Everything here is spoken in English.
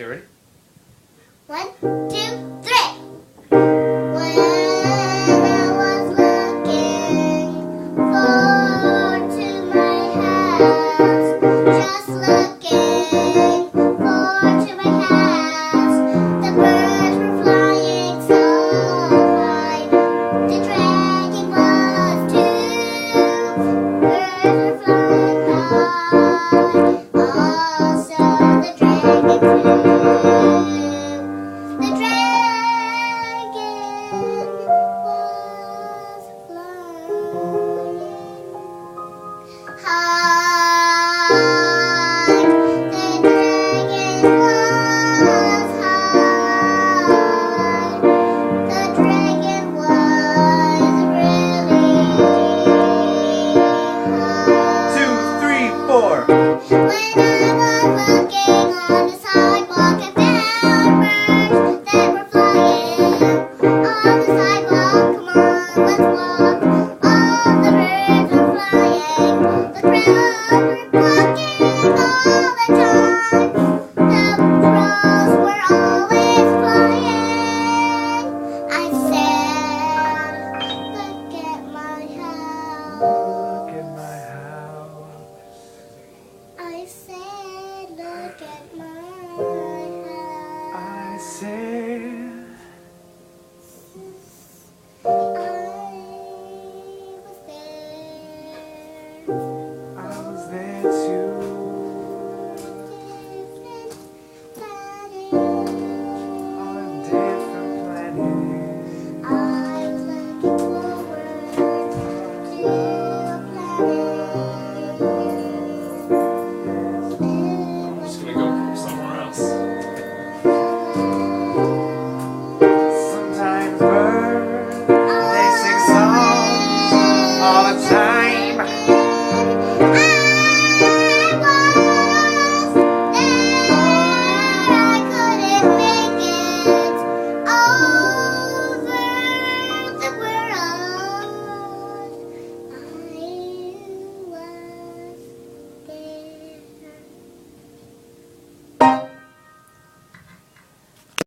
Okay, ready? 1, 2, 3. When I was looking forward to my house, just looking forward to my house, the birds were flying so high, the dragon was too. Birds were flying high, also the dragon flew. The dragon was flying high. The dragon was high. The dragon was really high. 2, 3, 4. When I was looking on the sidewalk, I found birds that were flying on the sidewalk. Come on, let's walk. All the birds were flying. The crows were quacking all the time. The crows were always flying. I said, look at my house. Look at my house. I said, look at my